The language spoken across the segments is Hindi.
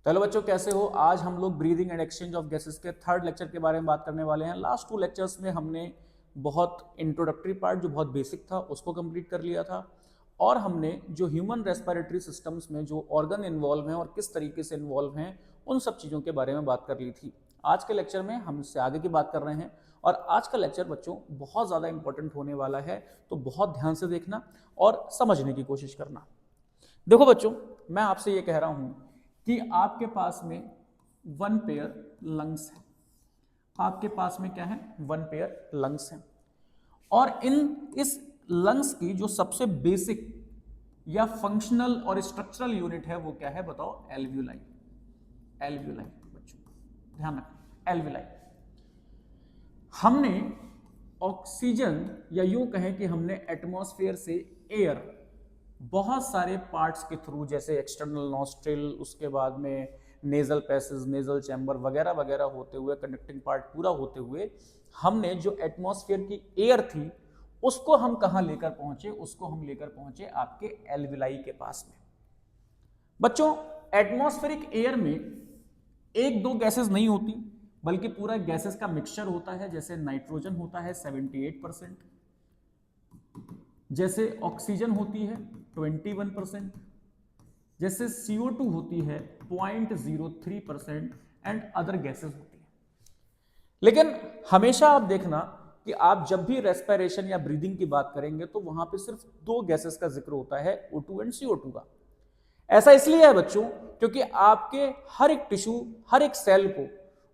तो हेलो बच्चों, कैसे हो? आज हम लोग breathing and exchange of gases के थर्ड लेक्चर के बारे में बात करने वाले हैं। लास्ट 2 लेक्चर्स में हमने बहुत इंट्रोडक्टरी पार्ट जो बहुत बेसिक था उसको कंप्लीट कर लिया था, और हमने जो ह्यूमन रेस्पिरेटरी सिस्टम्स में जो ऑर्गन इन्वॉल्व हैं और किस तरीके से इन्वॉल्व हैं उन सब चीज़ों के बारे में बात कर ली थी। आज के लेक्चर में हम इससे आगे की बात कर रहे हैं, और आज का लेक्चर बच्चों बहुत ज़्यादा इंपॉर्टेंट होने वाला है, तो बहुत ध्यान से देखना और समझने की कोशिश करना। देखो बच्चों, मैं आपसे ये कह रहा हूं कि आपके पास में 1 पेयर लंग्स है। आपके पास में क्या है? 1 पेयर लंग्स है, और इस लंग्स की जो सबसे बेसिक या फंक्शनल और स्ट्रक्चरल यूनिट है वो क्या है? बताओ। एल्वियोलाई। एल्वियोलाई बच्चों ध्यान रखना, एल्वियोलाई। हमने ऑक्सीजन, या यूं कहें कि हमने एटमॉस्फेयर से एयर बहुत सारे पार्ट्स के थ्रू, जैसे एक्सटर्नल नॉस्ट्रिल, उसके बाद में नेजल पैसेज, नेजल चैम्बर वगैरह वगैरह होते हुए, कनेक्टिंग पार्ट पूरा होते हुए, हमने जो एटमॉस्फेयर की एयर थी उसको हम कहां लेकर पहुंचे? उसको हम लेकर पहुंचे आपके एल्वियोलाई के पास में। बच्चों, एटमॉस्फेरिक एयर में 1-2 गैसेस नहीं होती, बल्कि पूरा गैसेस का मिक्सचर होता है। जैसे नाइट्रोजन होता है 78%, जैसे ऑक्सीजन होती है 21%, जैसे CO2 होती है 0.03%, एंड अदर गैसेस होती है। लेकिन हमेशा आप देखना कि आप जब भी रेस्पिरेशन या ब्रीदिंग की बात करेंगे तो वहां पे सिर्फ 2 गैसेस का जिक्र होता है, O2 एंड CO2 का। ऐसा इसलिए है बच्चों क्योंकि आपके हर एक टिश्यू, हर एक सेल को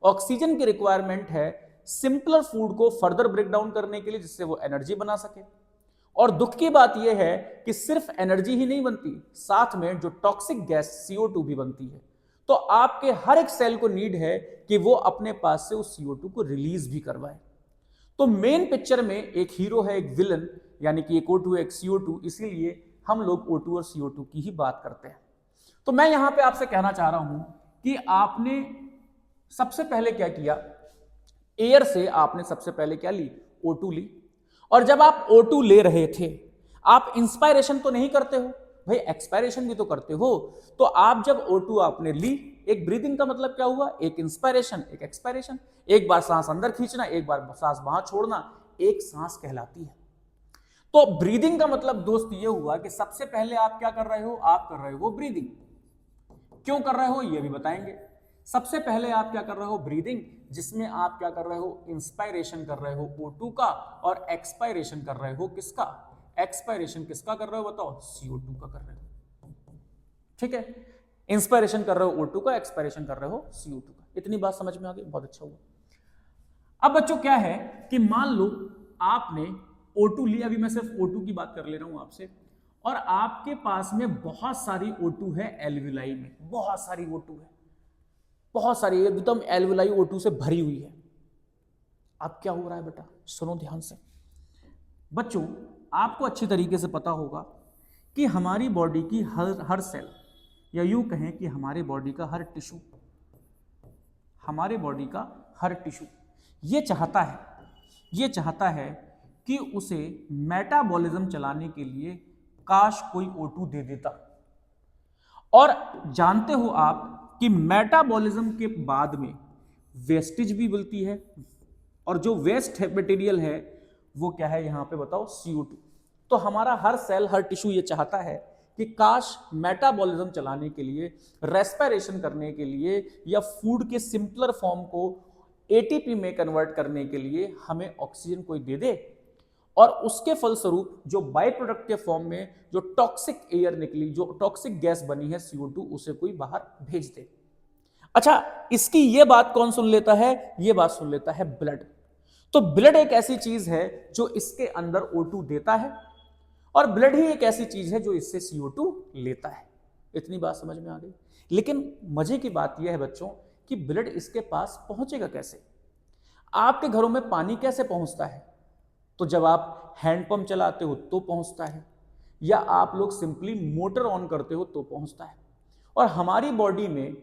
ऑक्सीजन की रिक्वायरमेंट है सिंपलर फूड को फर्दर ब्रेक डाउन करने के लिए, जिससे वो एनर्जी बना सके। और दुख की बात यह है कि सिर्फ एनर्जी ही नहीं बनती, साथ में जो टॉक्सिक गैस CO2 भी बनती है। तो आपके हर एक सेल को नीड है कि वो अपने पास से उस CO2 को रिलीज भी करवाए। तो मेन पिक्चर में एक हीरो है, एक विलन, यानी कि एक O2 एक CO2, इसीलिए हम लोग O2 और CO2 की ही बात करते हैं। तो मैं यहां पे आपसे कहना चाह रहा हूं कि आपने सबसे पहले क्या किया? एयर से आपने सबसे पहले क्या ली? O2 ली। और जब आप O2 ले रहे थे, आप इंस्पायरेशन तो नहीं करते हो भाई, एक्सपायरेशन भी तो करते हो। तो आप जब O2 आपने ली, एक ब्रीदिंग का मतलब क्या हुआ? एक इंस्पायरेशन, एक एक्सपायरेशन। एक बार सांस अंदर खींचना, एक बार सांस बाहर छोड़ना, एक सांस कहलाती है। तो ब्रीदिंग का मतलब दोस्त ये हुआ कि सबसे पहले आप क्या कर रहे हो? आप कर रहे हो ब्रीदिंग। क्यों कर रहे हो ये भी बताएंगे। सबसे पहले आप क्या कर रहे हो? ब्रीदिंग, जिसमें आप क्या कर रहे हो? इंस्पायरेशन कर रहे हो O2 का, और एक्सपायरेशन कर रहे हो किसका? एक्सपायरेशन किसका कर रहे हो? बताओ। CO2 का कर रहे हो। ठीक है, इंस्पायरेशन कर रहे हो O2 का, एक्सपायरेशन कर रहे हो CO2 का। इतनी बात समझ में आ गई? बहुत अच्छा हुआ। अब बच्चों क्या है कि मान लो आपने O2 लिया, अभी मैं सिर्फ O2 की बात कर ले रहा हूं आपसे, और आपके पास में बहुत सारी O2 है एल्वियोलाई में, बहुत सारी O2 है, बहुत सारी, एकदम एल्वियोलाई O2 से भरी हुई है। अब क्या हो रहा है बेटा? सुनो ध्यान से। बच्चों, आपको अच्छी तरीके से पता होगा कि हमारी बॉडी की हर सेल, या यूं कहें कि हमारे बॉडी का हर टिश्यू, हमारे बॉडी का हर टिश्यू ये चाहता है कि उसे मेटाबॉलिज्म चलाने के लिए काश कोई O2 दे देता। और जानते हो आप कि मेटाबॉलिज्म के बाद में वेस्टेज भी मिलती है, और जो वेस्ट मटेरियल है वो क्या है यहां पे? बताओ। CO2। तो हमारा हर सेल, हर टिश्यू ये चाहता है कि काश मेटाबॉलिज्म चलाने के लिए, रेस्पिरेशन करने के लिए, या फूड के सिंपलर फॉर्म को ATP में कन्वर्ट करने के लिए हमें ऑक्सीजन कोई दे दे, और उसके फलस्वरूप जो बाय प्रोडक्ट के फॉर्म में जो टॉक्सिक एयर निकली, जो टॉक्सिक गैस बनी है CO2, उसे कोई बाहर भेज दे। अच्छा, इसकी ये बात कौन सुन लेता है? ये बात सुन लेता है ब्लड। तो ब्लड एक ऐसी चीज है जो इसके अंदर O2 देता है, और ब्लड ही एक ऐसी चीज है जो इससे CO2 लेता है। इतनी बात समझ में आ गई। लेकिन मजे की बात यह है बच्चों कि ब्लड इसके पास पहुंचेगा कैसे? आपके घरों में पानी कैसे पहुंचता है? तो जब आप हैंडपंप चलाते हो तो पहुंचता है, या आप लोग सिंपली मोटर ऑन करते हो तो पहुंचता है। और हमारी बॉडी में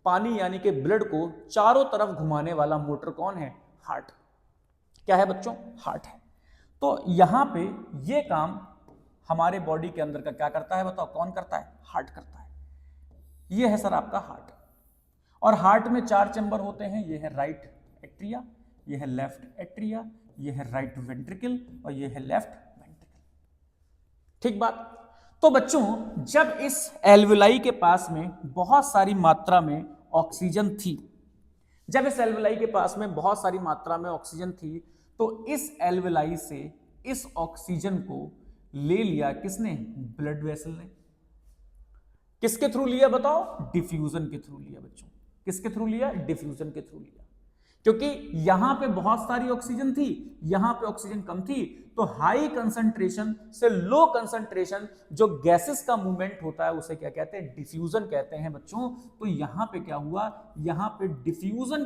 पानी यानी कि ब्लड को चारों तरफ घुमाने वाला मोटर कौन है? हार्ट। क्या है बच्चों? हार्ट है। तो यहां पे ये काम हमारे बॉडी के अंदर का क्या करता है? बताओ, कौन करता है? हार्ट करता है। ये है सर आपका हार्ट। और हार्ट में 4 चैम्बर होते हैं, ये है राइट एट्रिया, ये है लेफ्ट एट्रिया, ये है राइट वेंट्रिकल और ये है लेफ्ट वेंट्रिकल। ठीक बात। तो बच्चों जब इस एल्वुलाई के पास में बहुत सारी मात्रा में ऑक्सीजन थी, जब इस एल्वुलाई के पास में बहुत सारी मात्रा में ऑक्सीजन थी, तो इस एल्वुलाई से इस ऑक्सीजन को ले लिया किसने? ब्लड वेसल ने। किसके थ्रू लिया बताओ? डिफ्यूजन के थ्रू लिया बच्चों। किसके थ्रू लिया? डिफ्यूजन के थ्रू लिया। क्योंकि यहां पे बहुत सारी ऑक्सीजन थी, यहां पे ऑक्सीजन कम थी, तो हाई कंसंट्रेशन से लो कंसंट्रेशन जो गैसेस का मूवमेंट होता है उसे क्या कहते हैं? डिफ्यूजन कहते हैं बच्चों। तो यहां पे क्या हुआ? यहां पे डिफ्यूजन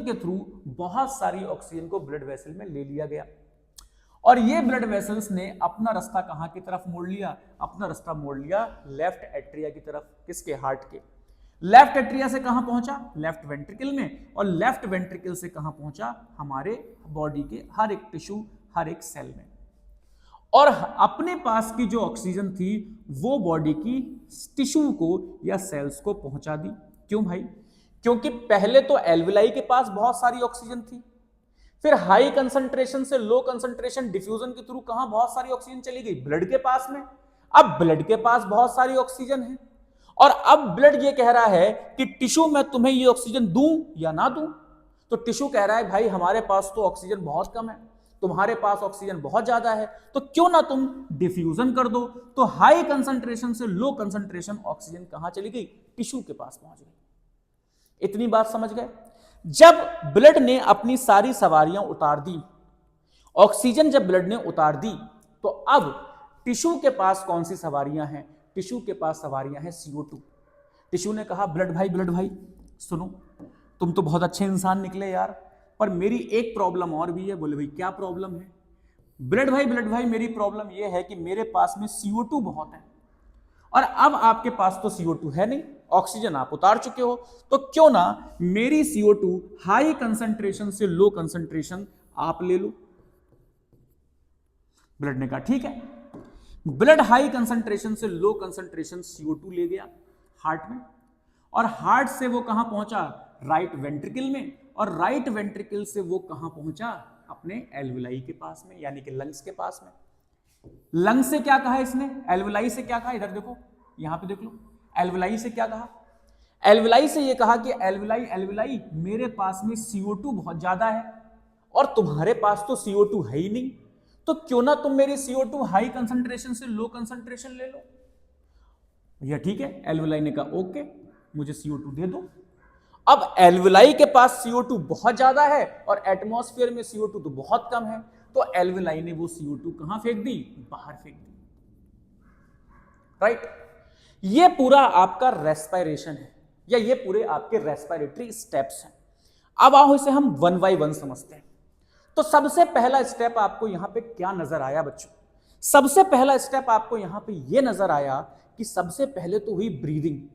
के थ्रू बहुत सारी ऑक्सीजन को ब्लड वेसल में ले लिया गया और ये ब्लड वेसल्स ने अपना रास्ता कहां की तरफ मोड़ लिया? अपना रास्ता मोड़ लिया लेफ्ट एट्रिया की तरफ। किसके? हार्ट के। लेफ्ट एट्रिया से कहां पहुंचा? लेफ्ट वेंट्रिकल में। और लेफ्ट वेंट्रिकल से कहां पहुंचा? हमारे बॉडी के हर एक टिश्यू, हर एक सेल में। और अपने पास की जो ऑक्सीजन थी वो बॉडी की टिश्यू को या सेल्स को पहुंचा दी। क्यों भाई? क्योंकि पहले तो एल्वुलाई के पास बहुत सारी ऑक्सीजन थी, फिर हाई कंसंट्रेशन से लो कंसंट्रेशन डिफ्यूजन के थ्रू कहां बहुत सारी ऑक्सीजन चली गई? ब्लड के पास में। अब ब्लड के पास बहुत सारी ऑक्सीजन है और अब ब्लड ये कह रहा है कि टिश्यू में तुम्हें ये ऑक्सीजन दूं या ना दूं। तो टिश्यू कह रहा है भाई हमारे पास तो ऑक्सीजन बहुत कम है, तुम्हारे पास ऑक्सीजन बहुत ज्यादा है, तो क्यों ना तुम डिफ्यूजन कर दो। तो हाई कंसंट्रेशन से लो कंसंट्रेशन ऑक्सीजन कहां चली गई? टिश्यू के पास पहुंच गई। इतनी बात समझ गए? जब ब्लड ने अपनी सारी सवारियां उतार दी, ऑक्सीजन जब ब्लड ने उतार दी, तो अब टिश्यू के पास कौन सी सवारियां हैं? टिश्यू के पास सवारियां हैं CO2। टिश्यू ने कहा ब्लड भाई सुनो, तुम तो बहुत अच्छे इंसान निकले यार, पर मेरी एक प्रॉब्लम और भी है। बोले भाई क्या प्रॉब्लम है? ब्लड भाई मेरी प्रॉब्लम यह है कि मेरे पास में CO2 बहुत है और अब आपके पास तो CO2 है नहीं, ऑक्सीजन आप उतार चुके हो, तो क्यों ना मेरी CO2 हाई कंसंट्रेशन से लो कंसंट्रेशन आप ले लो। ब्लड ने कहा ठीक है। ब्लड हाई कंसंट्रेशन से लो कंसंट्रेशन CO2 ले गया हार्ट में और हार्ट से वो कहां पहुंचा? राइट वेंट्रिकल में। और राइट वेंट्रिकल से वो कहां पहुंचा? अपने एल्वुलाई के पास में, यानी कि लंग्स के पास में। लंग्स से क्या कहा इसने? एल्वुलाई से क्या कहा? इधर देखो, यहां पे देख लो, एल्वुलाई से क्या कहा? एल्वुलाई से ये कहा कि एल्वुलाई मेरे पास में CO2 बहुत ज्यादा है और तुम्हारे पास तो CO2 है ही नहीं, तो क्यों ना तुम मेरी CO2 हाई कंसंट्रेशन से लो कंसंट्रेशन ले लो। यह ठीक है। एल्वुलाई ने कहा ओके, मुझे CO2 दे दो। अब एल्वुलाई के पास CO2 बहुत ज्यादा है और एटमॉस्फेयर में CO2 तो बहुत कम है, तो एल्वुलाई ने वो CO2 कहां फेंक दी? बाहर फेंक दी। राइट। ये पूरा आपका रेस्पिरेशन है या ये पूरे आपके रेस्पिरेटरी स्टेप्स हैं। अब आओ इसे हम 1 बाय 1 समझते हैं। तो सबसे पहला स्टेप आपको यहां पे क्या नजर आया बच्चों? सबसे पहला स्टेप आपको यहां पे ये नजर आया कि सबसे पहले तो हुई ब्रीदिंग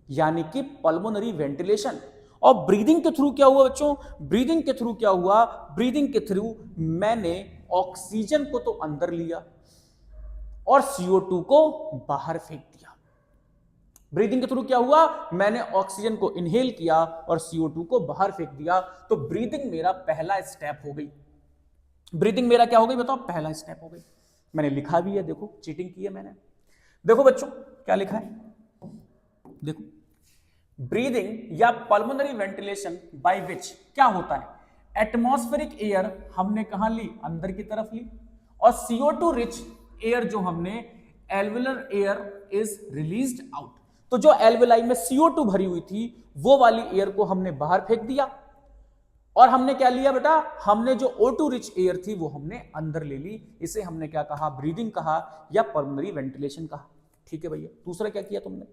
यानी कि पल्मोनरी वेंटिलेशन। और ब्रीदिंग के थ्रू क्या हुआ बच्चों? ब्रीदिंग के थ्रू क्या हुआ? ब्रीदिंग के थ्रू मैंने ऑक्सीजन को तो अंदर लिया और CO2 को बाहर फेंक दिया। ब्रीदिंग के थ्रू क्या हुआ? मैंने ऑक्सीजन को इनहेल किया और CO2 को बाहर फेंक दिया। तो ब्रीदिंग मेरा पहला स्टेप हो गई। ब्रीदिंग मेरा क्या हो गई बताओ? पहला स्टेप हो गई। मैंने लिखा भी है, देखो चीटिंग की है मैंने। देखो बच्चों क्या लिखा है, देखो ब्रीदिंग या पल्मोनरी वेंटिलेशन बाय विच क्या होता है? एटमॉस्फेरिक एयर हमने कहां ली? अंदर की तरफ ली, और CO2 रिच एयर जो हमने alveolar air is released out. तो जो एल्वुलाई में CO2 भरी हुई थी वो वाली एयर को हमने बाहर फेंक दिया और हमने क्या लिया बेटा? हमने जो O2 रिच एयर थी वो हमने अंदर ले ली। इसे हमने क्या कहा? ब्रीदिंग कहा या पल्मोनरी वेंटिलेशन कहा। ठीक है भैया। दूसरा क्या किया तुमने?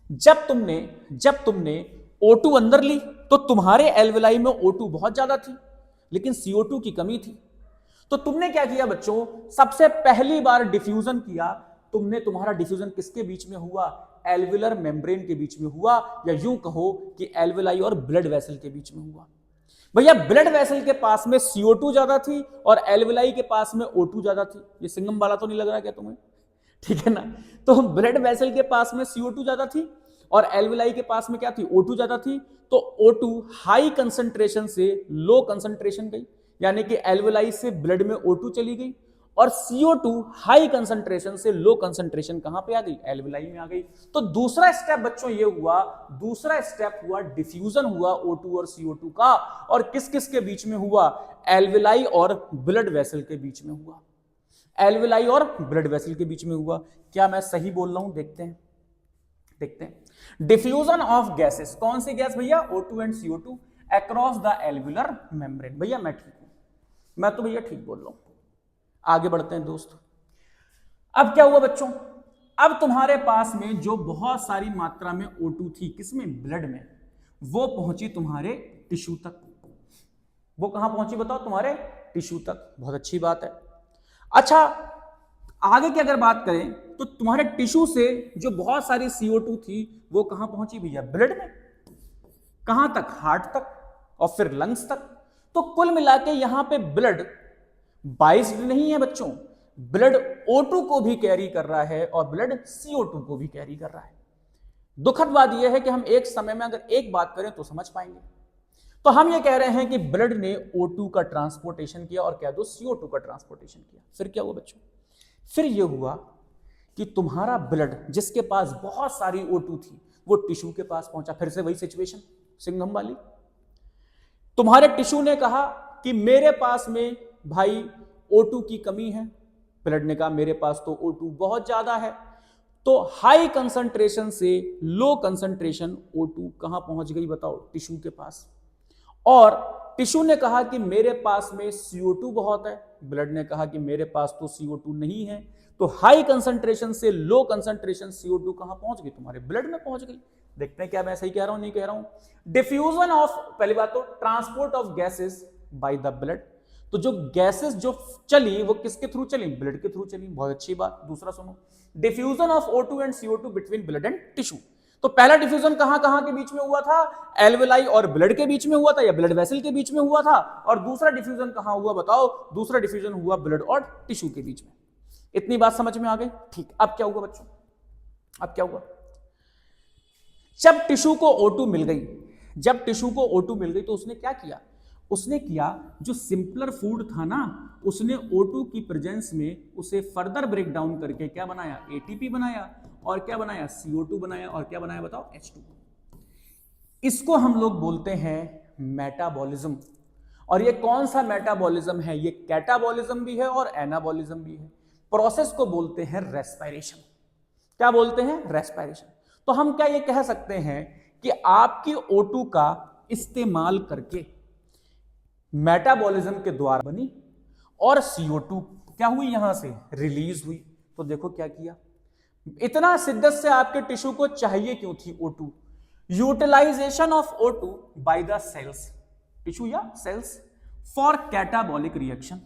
जब तुमने O2 अंदर ली तो तुम्हारे एल्वुलाई में O2 बहुत ज्यादा थी लेकिन CO2 की कमी थी। तो तुमने क्या किया बच्चों? सबसे पहली बार डिफ्यूजन किया तुमने। तुम्हारा डिफ्यूजन किसके बीच में हुआ? एल्वुलर मेम्ब्रेन के बीच में हुआ, या यूं कहो कि एल्वुलाई और ब्लड वेसल के बीच में हुआ। भैया ब्लड वेसल के पास में CO2 ज्यादा थी और एल्वुलाई के पास में O2 ज्यादा थी। ये सिंगम वाला तो नहीं लग रहा क्या तुम्हें? ठीक है ना। तो ब्लड वेसल के पास में CO2 ज्यादा थी और एल्विलाई के पास में क्या थी, O2 ज्यादा थी। तो O2 हाई कंसंट्रेशन से लो कंसंट्रेशन गई, यानी कि एल्विलाई से ब्लड में O2 चली गई, और CO2 हाई कंसंट्रेशन से लो कंसंट्रेशन कहां पे आ गई, एल्विलाई में आ गई। तो दूसरा स्टेप बच्चों ये हुआ, दूसरा स्टेप हुआ डिफ्यूजन हुआ O2 और CO2 का, और किस किस के बीच में हुआ, एल्विलाई और ब्लड वेसल के बीच में हुआ, एल्विलाई और ब्लड वेसल के बीच में हुआ। क्या मैं सही बोल रहा हूं, देखते हैं देखते हैं। डिफ्यूजन ऑफ गैसेस, कौन सी गैस भैया, O2 and CO2 across the alveolar membrane. भैया मैं ठीक हूं, मैं तो भैया ठीक बोल रहा हूं। आगे बढ़ते हैं दोस्त। अब क्या हुआ बच्चों, अब तुम्हारे पास में जो बहुत सारी मात्रा में O2 थी, किसमें, ब्लड में, वो पहुंची तुम्हारे टिश्यू तक। वो कहां पहुंची बताओ, तुम्हारे टिश्यू तक। बहुत अच्छी बात है। अच्छा, आगे की अगर बात करें तो तुम्हारे टिश्यू से जो बहुत सारी CO2 थी वो कहां पहुंची भैया, ब्लड में। कहां तक, हार्ट तक, और फिर लंग्स तक। तो कुल मिला के यहां पे ब्लड बाइस्ड नहीं है बच्चों, ब्लड O2 को भी कैरी कर रहा है और ब्लड CO2 को भी कैरी कर रहा है। दुखद बात यह है कि हम एक समय में अगर एक बात करें तो समझ पाएंगे। तो हम ये कह रहे हैं कि ब्लड ने O2 का ट्रांसपोर्टेशन किया और कह दो CO2 का ट्रांसपोर्टेशन किया। फिर क्या हुआ बच्चों, फिर यह हुआ कि तुम्हारा ब्लड जिसके पास बहुत सारी O2 थी वो टिश्यू के पास पहुंचा। फिर से वही सिचुएशन सिंघम वाली। तुम्हारे टिश्यू ने कहा कि मेरे पास में भाई O2 की कमी है, ब्लड ने कहा मेरे पास तो O2 बहुत ज्यादा है। तो हाई कंसंट्रेशन से लो कंसंट्रेशन O2 कहां पहुंच गई बताओ, टिश्यू के पास। और टिश्यू ने कहा कि मेरे पास में CO2 बहुत है, ब्लड ने कहा कि मेरे पास तो CO2 नहीं है। तो हाई कंसंट्रेशन से लो कंसंट्रेशन CO2 कहां पहुंच गई, तुम्हारे ब्लड में पहुंच गई। देखते हैं क्या मैं सही कह रहा हूं नहीं कह रहा हूं। डिफ्यूजन ऑफ, पहली बात तो transport of gases by the blood. तो जो गैसेस जो चली वो किसके थ्रू चली, ब्लड के थ्रू चली। बहुत अच्छी बात। दूसरा सुनो, diffusion of O2 and CO2 between blood and tissue. तो पहला डिफ्यूजन कहां कहां के बीच में हुआ था, एल्वेलाई और ब्लड के बीच में हुआ था या ब्लड वेसल के बीच में हुआ था। और दूसरा डिफ्यूजन कहां हुआ बताओ, दूसरा डिफ्यूजन हुआ ब्लड और टिश्यू के बीच में। इतनी बात समझ में आ गई, ठीक। अब क्या हुआ बच्चों, अब क्या हुआ, जब टिश्यू को O2 मिल गई, जब टिश्यू को O2 मिल गई तो उसने क्या किया, उसने किया जो सिंपलर फूड था ना, उसने O2 की प्रेजेंस में उसे फर्दर ब्रेक डाउन करके क्या बनाया, ATP बनाया, और क्या बनाया, CO2 बनाया, और क्या बनाया बताओ, H2। इसको हम लोग बोलते हैं मेटाबॉलिज्म। और ये कौन सा मेटाबॉलिज्म है, ये कैटाबॉलिज्म भी है और एनाबॉलिज्म भी है। प्रोसेस को बोलते हैं रेस्पिरेशन। क्या बोलते हैं, रेस्पिरेशन। तो हम क्या ये कह सकते हैं कि आपकी O2 का इस्तेमाल करके मेटाबॉलिज्म के द्वारा बनी और CO2 क्या हुई, यहां से रिलीज हुई। तो देखो क्या किया, इतना शिद्दत से आपके टिश्यू को चाहिए क्यों थी O2, utilisation of O2 by the cells, tissue या cells, for catabolic reaction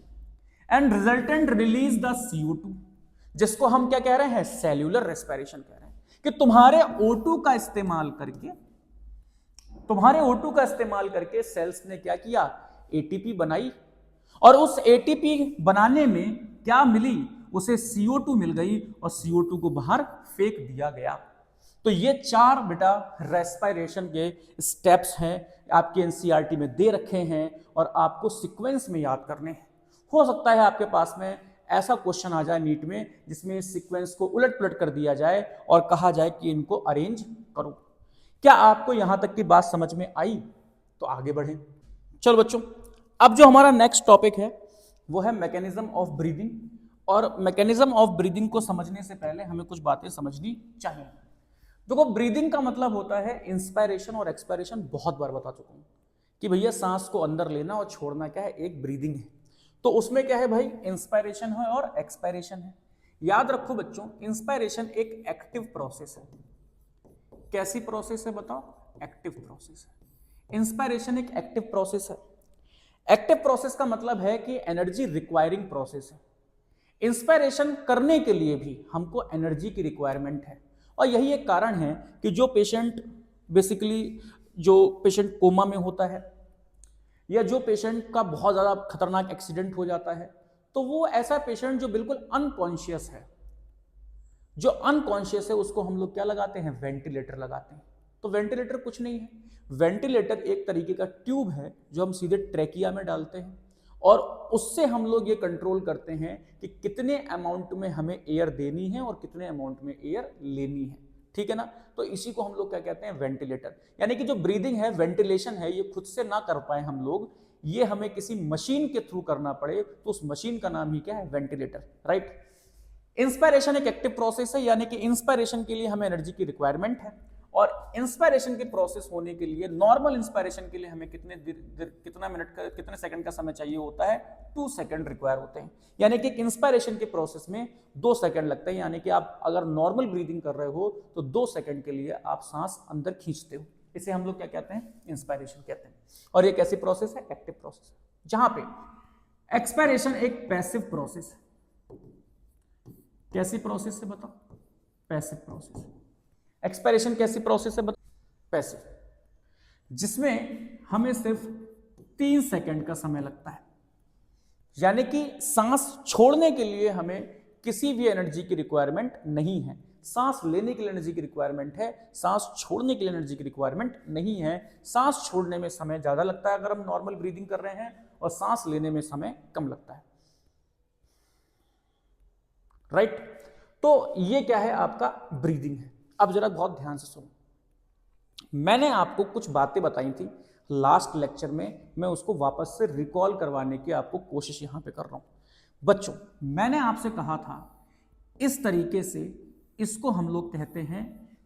and resultant release the CO2, जिसको हम क्या कह रहे हैं, सेल्यूलर रेस्पिरेशन कह रहे हैं। कि तुम्हारे O2 का इस्तेमाल करके, तुम्हारे O2 का इस्तेमाल करके सेल्स ने क्या किया, ATP बनाई, और उस ATP बनाने में क्या मिली, उसे CO2 मिल गई और CO2 को बाहर फेंक दिया गया। तो ये 4 बेटा रेस्पिरेशन के स्टेप्स हैं, आपके एनसीईआरटी में दे रखे हैं और आपको सीक्वेंस में याद करने हैं। हो सकता है आपके पास में ऐसा क्वेश्चन आ जाए नीट में जिसमें सीक्वेंस को उलट पुलट कर दिया जाए और कहा जाए कि इनको अरेंज करो। क्या आपको यहां तक की बात समझ में आई? तो आगे बढ़े। चलो बच्चों, अब जो हमारा नेक्स्ट टॉपिक है वो है मैकेनिज्म ऑफ ब्रीदिंग। और मैकेनिज्म ऑफ ब्रीदिंग को समझने से पहले हमें कुछ बातें समझनी चाहिए। देखो, ब्रीदिंग का मतलब होता है इंस्पायरेशन और एक्सपायरेशन। बहुत बार बता चुका हूं कि भैया सांस को अंदर लेना और छोड़ना क्या है, एक ब्रीदिंग है। तो उसमें क्या है भाई, इंस्पायरेशन है और एक्सपायरेशन है। याद रखो बच्चों, इंस्पायरेशन एक एक्टिव प्रोसेस है। कैसी प्रोसेस है बताओ, एक्टिव प्रोसेस है। इंस्पायरेशन एक एक्टिव प्रोसेस है। एक्टिव प्रोसेस का मतलब है कि एनर्जी रिक्वायरिंग प्रोसेस है। इंस्पायरेशन करने के लिए भी हमको एनर्जी की रिक्वायरमेंट है। और यही एक कारण है कि जो पेशेंट बेसिकली, जो पेशेंट कोमा में होता है या जो पेशेंट का बहुत ज़्यादा खतरनाक एक्सीडेंट हो जाता है, तो वो ऐसा पेशेंट जो बिल्कुल अनकॉन्शियस है, जो अनकॉन्शियस है उसको हम लोग क्या लगाते हैं, वेंटिलेटर लगाते हैं। तो वेंटिलेटर कुछ नहीं है, वेंटिलेटर एक तरीके का ट्यूब है जो हम सीधे ट्रेकिया में डालते हैं और उससे हम लोग ये कंट्रोल करते हैं कि कितने अमाउंट में हमें एयर देनी है और कितने अमाउंट में एयर लेनी है, ठीक है ना। तो इसी को हम लोग क्या कहते हैं, वेंटिलेटर। यानी कि जो ब्रीदिंग है, वेंटिलेशन है, ये खुद से ना कर पाए हम लोग, ये हमें किसी मशीन के थ्रू करना पड़े, तो उस मशीन का नाम ही क्या है, वेंटिलेटर, राइट। इंस्पायरेशन एक एक्टिव प्रोसेस है, यानी कि इंस्पायरेशन के लिए हमें एनर्जी की रिक्वायरमेंट है और इंस्पायरेशन की प्रोसेस होने के लिए, नॉर्मल इंस्पायरेशन के लिए हमें कितना मिनट का, कितने सेकंड का समय चाहिए होता है, 2 सेकंड रिक्वायर होते हैं। यानी कि इंस्पायरेशन के प्रोसेस में 2 सेकंड लगते हैं। यानी कि आप अगर नॉर्मल ब्रीदिंग कर रहे हो तो 2 सेकंड के लिए आप सांस अंदर खींचते हो, इसे हम लोग क्या कहते हैं, इंस्पायरेशन कहते हैं। और ये कैसी प्रोसेस है, एक्टिव प्रोसेस। जहां पे एक्सपायरेशन एक पैसिव प्रोसेस है। कैसी प्रोसेस है बताओ, पैसिव प्रोसेस। एक्सपायरेशन कैसी प्रोसेस है बताओ, पैसिव, जिसमें हमें सिर्फ 3 सेकंड का समय लगता है। यानी कि सांस छोड़ने के लिए हमें किसी भी एनर्जी की रिक्वायरमेंट नहीं है, सांस लेने के लिए एनर्जी की रिक्वायरमेंट है, सांस छोड़ने के लिए एनर्जी की रिक्वायरमेंट नहीं है। सांस छोड़ने में समय ज्यादा लगता है अगर हम नॉर्मल ब्रीदिंग कर रहे हैं, और सांस लेने में समय कम लगता है, राइट। तो ये क्या है, आपका ब्रीदिंग है। अब जरा बहुत ध्यान से सुनो, मैंने आपको कुछ बातें बताई थी लास्ट लेक्चर में, मैं उसको वापस से रिकॉल करवाने की आपको कोशिश यहां पे कर रहा हूं। बच्चों, मैंने आपसे कहा था इस तरीके से, इसको हम लोग कहते हैं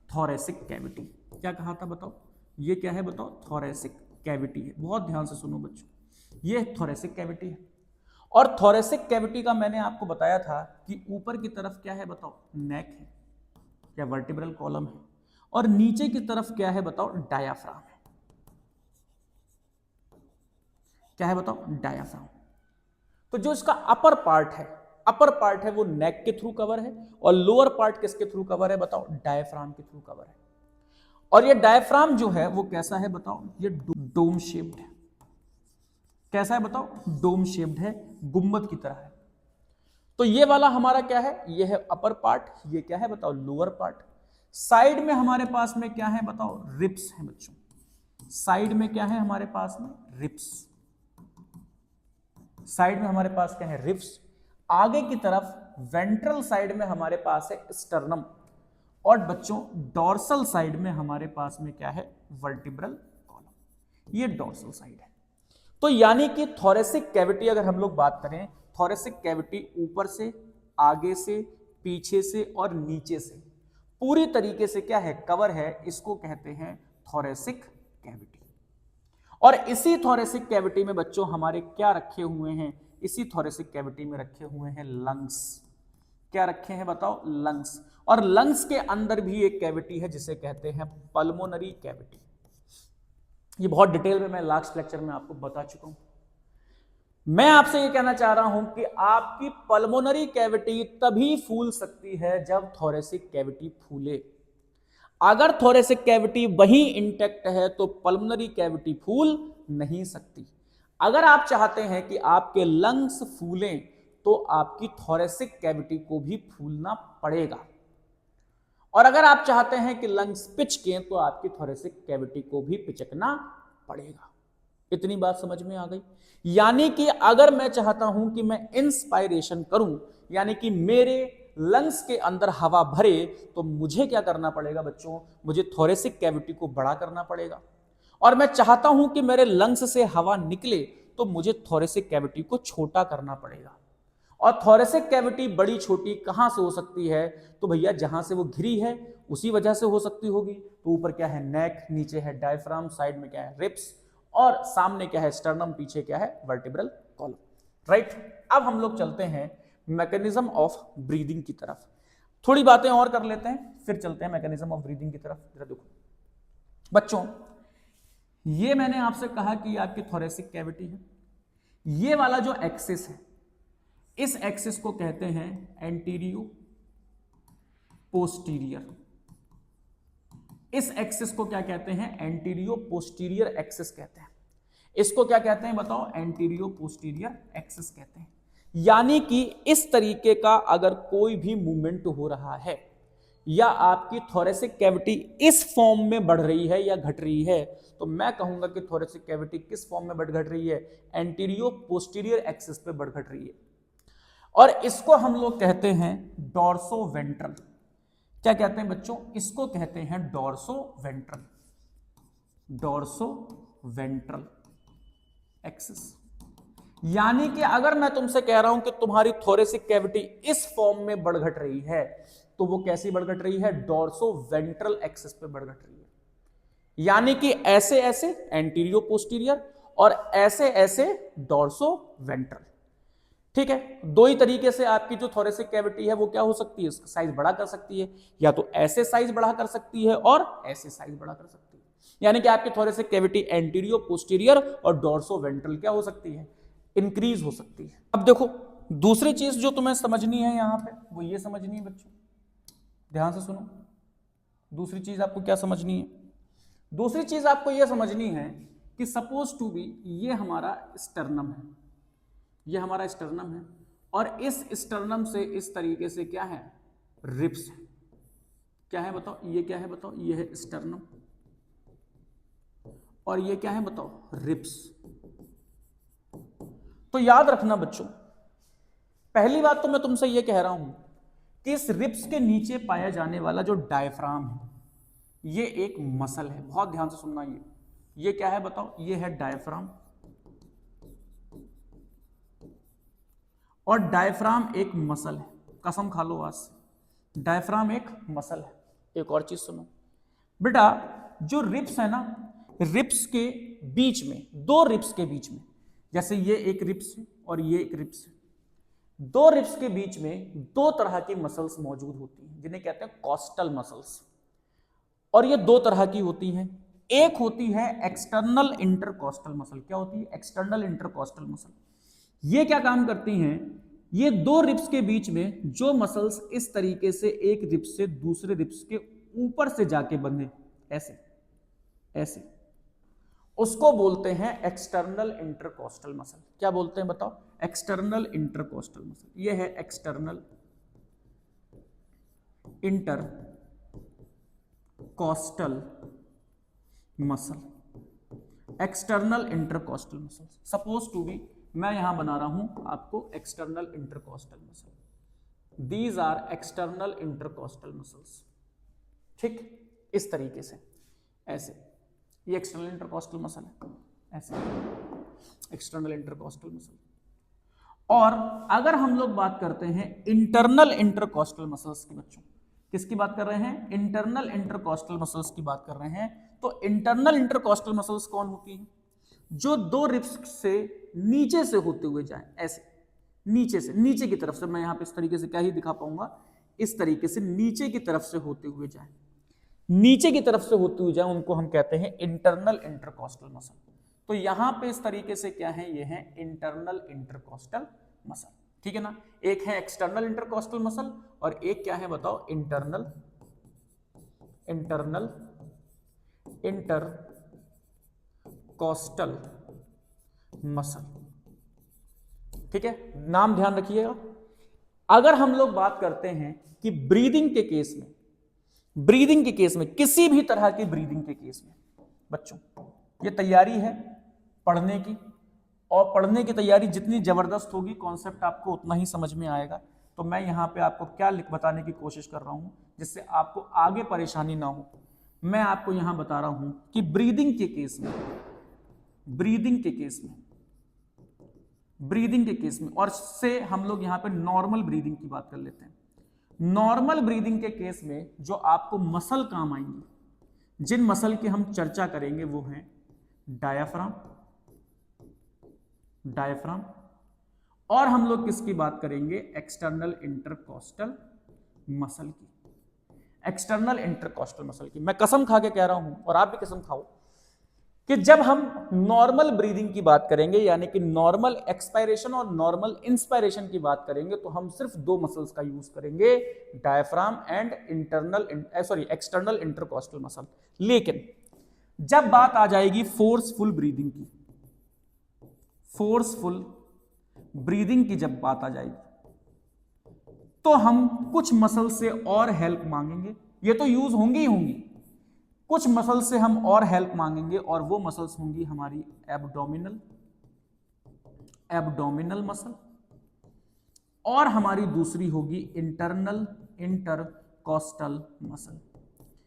थोरेसिक कैविटी। क्या कहा था बताओ, ये क्या है बताओ, थोरेसिक कैविटी है। बहुत ध्यान से सुनो बच्चों, ये थोरेसिक कैविटी है। और थोरेसिक कैविटी का मैंने आपको बताया था कि ऊपर की तरफ क्या है बताओ, नेक है, क्या वर्टिब्रल कॉलम है, और नीचे की तरफ क्या है बताओ, डायाफ्राम है। क्या है बताओ, डायाफ्राम। तो जो इसका अपर पार्ट है वो नेक के थ्रू कवर है, और लोअर पार्ट किसके थ्रू कवर है बताओ, डायफ्राम के थ्रू कवर है। और ये डायफ्राम जो है वो कैसा है बताओ, ये डोम शेप्ड है। कैसा है बताओ, डोम शेप्ड है, गुंबद की तरह है। तो ये वाला हमारा क्या है, ये है अपर पार्ट, ये क्या है बताओ, लोअर पार्ट। साइड में हमारे पास में क्या है बताओ, रिब्स है बच्चों। साइड में क्या है हमारे पास में, रिब्स। साइड में हमारे पास क्या है, रिब्स। आगे की तरफ वेंट्रल साइड में हमारे पास है स्टर्नम, और बच्चों डॉर्सल साइड में हमारे पास में क्या है, वर्टिब्रल कॉलम। ये डॉर्सल साइड है। तो यानी कि थोरेसिक कैविटी अगर हम लोग बात करें, थोरेसिक कैविटी ऊपर से, आगे से, पीछे से और नीचे से पूरी तरीके से क्या है, कवर है। इसको कहते हैं थोरेसिक कैविटी। और इसी थोरेसिक कैविटी में बच्चों हमारे क्या रखे हुए हैं, इसी थोरेसिक कैविटी में रखे हुए हैं लंग्स। क्या रखे हैं बताओ, लंग्स। और लंग्स के अंदर भी एक कैविटी है जिसे कहते हैं पल्मोनरी कैविटी। ये बहुत डिटेल में मैं लास्ट लेक्चर में आपको बता चुका हूं। मैं आपसे ये कहना चाह रहा हूं कि आपकी पल्मोनरी कैविटी तभी फूल सकती है जब थोरेसिक कैविटी फूले। अगर थोरेसिक कैविटी वही इंटैक्ट है तो पल्मोनरी कैविटी फूल नहीं सकती। अगर आप चाहते हैं कि आपके लंग्स फूलें तो आपकी थोरेसिक कैविटी को भी फूलना पड़ेगा, और अगर आप चाहते हैं कि लंग्स पिचकें तो आपकी थोरेसिक कैविटी को भी पिचकना पड़ेगा। इतनी बात समझ में आ गई। यानी कि अगर मैं चाहता हूं कि मैं इंस्पायरेशन करूं, यानी कि मेरे लंग्स के अंदर हवा भरे, तो मुझे क्या करना पड़ेगा बच्चों, मुझे थोरेसिक कैविटी को बड़ा करना पड़ेगा। और मैं चाहता हूं कि मेरे लंग्स से हवा निकले तो मुझे थोरेसिक कैविटी को छोटा करना पड़ेगा। और थोरेसिक कैविटी बड़ी छोटी कहां से हो सकती है, तो भैया जहां से वो घिरी है उसी वजह से हो सकती होगी। तो ऊपर क्या है, नेक, नीचे है डायफ्राम, साइड में क्या है, रिब्स, और सामने क्या है, स्टर्नम, पीछे क्या है, वर्टिब्रल कॉलम, राइट। अब हम लोग चलते हैं मैकेनिज्म ऑफ ब्रीदिंग की तरफ। थोड़ी बातें और कर लेते हैं, फिर चलते हैं मैकेनिज्म ऑफ ब्रीदिंग की तरफ। जरा देखो बच्चों, ये मैंने आपसे कहा कि आपकी थोरेसिक कैविटी है। ये वाला जो एक्सिस है, इस एक्सिस को कहते हैं एंटीरियो पोस्टीरियर। इस एक्सिस को क्या कहते हैं, एंटीरियो पोस्टीरियर एक्सिस कहते हैं। इसको क्या कहते हैं बताओ, एंटीरियो पोस्टीरियर एक्सिस कहते हैं। यानी कि इस तरीके का अगर कोई भी मूवमेंट हो रहा है, या आपकी थोरेसिक कैविटी इस फॉर्म में बढ़ रही है या घट रही है, तो मैं कहूंगा कि थोरेसिक कैविटी किस फॉर्म में बढ़ घट रही है, एंटीरियो पोस्टीरियर एक्सिस पे बढ़ घट रही है। और इसको हम लोग कहते हैं डॉर्सो वेंट्रल। क्या कहते हैं बच्चों, इसको कहते हैं dorso ventral, dorso ventral axis. यानी कि अगर मैं तुमसे कह रहा हूं कि तुम्हारी थोरेसिक कैविटी इस फॉर्म में बढ़ घट रही है, तो वो कैसी बढ़ घट रही है, डॉर्सो वेंट्रल एक्सिस पे बढ़ घट रही है। यानी कि ऐसे ऐसे एंटीरियो पोस्टीरियर और ऐसे ऐसे डॉर्सो वेंट्रल। ठीक है, दो ही तरीके से आपकी जो थोरेसिक कैविटी है वो क्या हो सकती है, साइज बड़ा कर सकती है, या तो ऐसे साइज बड़ा कर सकती है और ऐसे साइज बड़ा कर सकती है। यानी कि आपकी थोरेसिक कैविटी एंटीरियो पोस्टीरियर और डॉर्सो वेंट्रल क्या हो सकती है, इंक्रीज हो सकती है। अब देखो दूसरी चीज जो तुम्हें समझनी है यहां पे, वो ये समझनी है बच्चों, ध्यान से सुनो। दूसरी चीज आपको क्या समझनी है, दूसरी चीज आपको यह समझनी है कि सपोज टू बी ये हमारा स्टर्नम है, ये हमारा स्टर्नम है, और इस स्टर्नम से इस तरीके से क्या है, रिब्स है। क्या है बताओ, ये क्या है बताओ, ये है स्टर्नम, और ये क्या है बताओ, रिब्स। तो याद रखना बच्चों, पहली बात तो मैं तुमसे ये कह रहा हूं कि इस रिब्स के नीचे पाया जाने वाला जो डायफ्राम है, ये एक मसल है। बहुत ध्यान से सुनना, ये क्या है बताओ, ये है डायफ्राम, और डायफ्राम एक मसल है, कसम खा लो आज से, डायफ्राम एक मसल है। एक और चीज सुनो बेटा, जो रिब्स है ना, रिब्स के बीच में, दो रिब्स के बीच में, जैसे ये एक रिब्स है और ये एक रिब्स है, दो रिब्स के बीच में दो तरह की मसल्स मौजूद होती हैं जिन्हें कहते हैं कॉस्टल मसल्स। और ये दो तरह की होती हैं, एक होती है एक्सटर्नल इंटरकॉस्टल मसल। क्या होती है, एक्सटर्नल इंटरकॉस्टल मसल। ये क्या काम करती हैं, ये दो रिब्स के बीच में जो मसल्स इस तरीके से एक रिब्स से दूसरे रिब्स के ऊपर से जाके बंधे, ऐसे ऐसे, उसको बोलते हैं एक्सटर्नल इंटरकॉस्टल मसल। क्या बोलते हैं बताओ, एक्सटर्नल इंटरकॉस्टल मसल। ये है external intercostal muscle, external intercostal muscle. Suppose to be मैं यहां बना रहा हूं आपको external intercostal muscle, these are external intercostal muscles. ठीक, इस तरीके से, ऐसे, ये एक्सटर्नल इंटरकॉस्टल मसल है, ऐसे एक्सटर्नल इंटरकॉस्टल मसल। और अगर हम लोग बात करते हैं इंटरनल इंटरकॉस्टल मसल्स की बच्चों, किसकी बात कर रहे हैं, इंटरनल इंटरकॉस्टल मसल्स की बात कर रहे हैं। तो इंटरनल इंटरकॉस्टल मसल्स कौन होती हैं, जो दो रिब्स से नीचे से होते हुए जाए, ऐसे नीचे से, नीचे की तरफ से, मैं यहां पे इस तरीके से क्या ही दिखा पाऊंगा, इस तरीके से नीचे की तरफ से होते हुए जाए, नीचे की तरफ से होते हुए जाए, उनको हम कहते हैं इंटरनल इंटरकॉस्टल मसल। तो यहां पे इस तरीके से क्या है, ये है इंटरनल इंटरकॉस्टल मसल। ठीक है ना, एक है एक्सटर्नल इंटरकॉस्टल मसल और एक क्या है बताओ, इंटरनल इंटरकॉस्टल मसल। ठीक है, नाम ध्यान रखिएगा। अगर हम लोग बात करते हैं कि ब्रीदिंग के केस में, ब्रीदिंग के केस में, किसी भी तरह की ब्रीदिंग के केस में बच्चों, ये तैयारी है पढ़ने की, और पढ़ने की तैयारी जितनी जबरदस्त होगी, कॉन्सेप्ट आपको उतना ही समझ में आएगा। तो मैं यहां पे आपको क्या बताने की कोशिश कर रहा हूं जिससे आपको आगे परेशानी ना हो। मैं आपको यहां बता रहा हूं कि ब्रीदिंग के केस में, ब्रीदिंग के केस में, ब्रीदिंग के केस में, और से हम लोग यहां पे नॉर्मल ब्रीदिंग की बात कर लेते हैं। नॉर्मल ब्रीदिंग के केस में जो आपको मसल काम आएंगी, जिन मसल की हम चर्चा करेंगे वो हैं डायाफ्राम, डायफ्राम, और हम लोग किसकी बात करेंगे, एक्सटर्नल इंटरकॉस्टल मसल की, एक्सटर्नल इंटरकॉस्टल मसल की। मैं कसम खा के कह रहा हूं और आप भी कसम खाओ कि जब हम नॉर्मल ब्रीदिंग की बात करेंगे, यानी कि नॉर्मल एक्सपायरेशन और नॉर्मल इंस्पायरेशन की बात करेंगे, तो हम सिर्फ दो मसल्स का यूज करेंगे, diaphragm and external intercostal muscle. लेकिन जब बात आ जाएगी फोर्सफुल ब्रीदिंग की, फोर्सफुल ब्रीदिंग की जब बात आ जाएगी, तो हम कुछ मसल से और हेल्प मांगेंगे, ये तो यूज होंगी ही होंगी, कुछ मसल से हम और हेल्प मांगेंगे और वो मसल्स होंगी हमारी एब्डोमिनल मसल, और हमारी दूसरी होगी इंटरकॉस्टल मसल।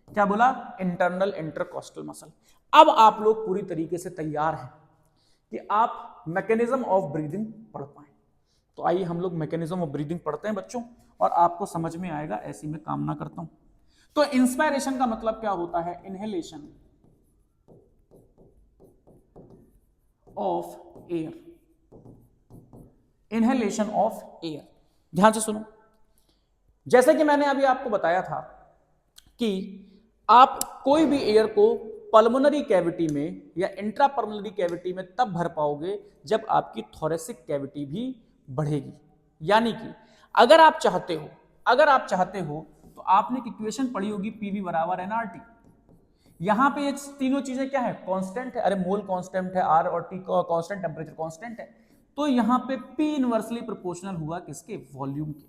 क्या बोला? Internal intercostal muscle. अब आप लोग पूरी तरीके से तैयार हैं कि आप मैकेनिज्म ऑफ ब्रीदिंग पढ़ पाए। तो आइए हम लोग मैकेनिज्म ऑफ ब्रीदिंग पढ़ते हैं बच्चों, और आपको समझ में आएगा, ऐसी मैं कामना करता हूं। तो इंस्पायरेशन का मतलब क्या होता है? Inhalation of air, inhalation of air. ध्यान से सुनो, जैसे कि मैंने अभी आपको बताया था कि आप कोई भी एयर को पल्मोनरी कैविटी में या इंट्रापल्मोनरी कैविटी में तब भर पाओगे जब आपकी थोरेसिक कैविटी भी बढ़ेगी। यानी कि अगर आप चाहते हो तो आपने एक इक्वेशन पढ़ी होगी, पीवी बराबर एनआरटी। यहां पे ये तीनों चीजें क्या है? कांस्टेंट है। अरे मोल कांस्टेंट है, आर और टी कांस्टेंट, टेंपरेचर कांस्टेंट है। तो यहां पे पी इनवर्सली प्रोपोर्शनल हुआ किसके? वॉल्यूम के।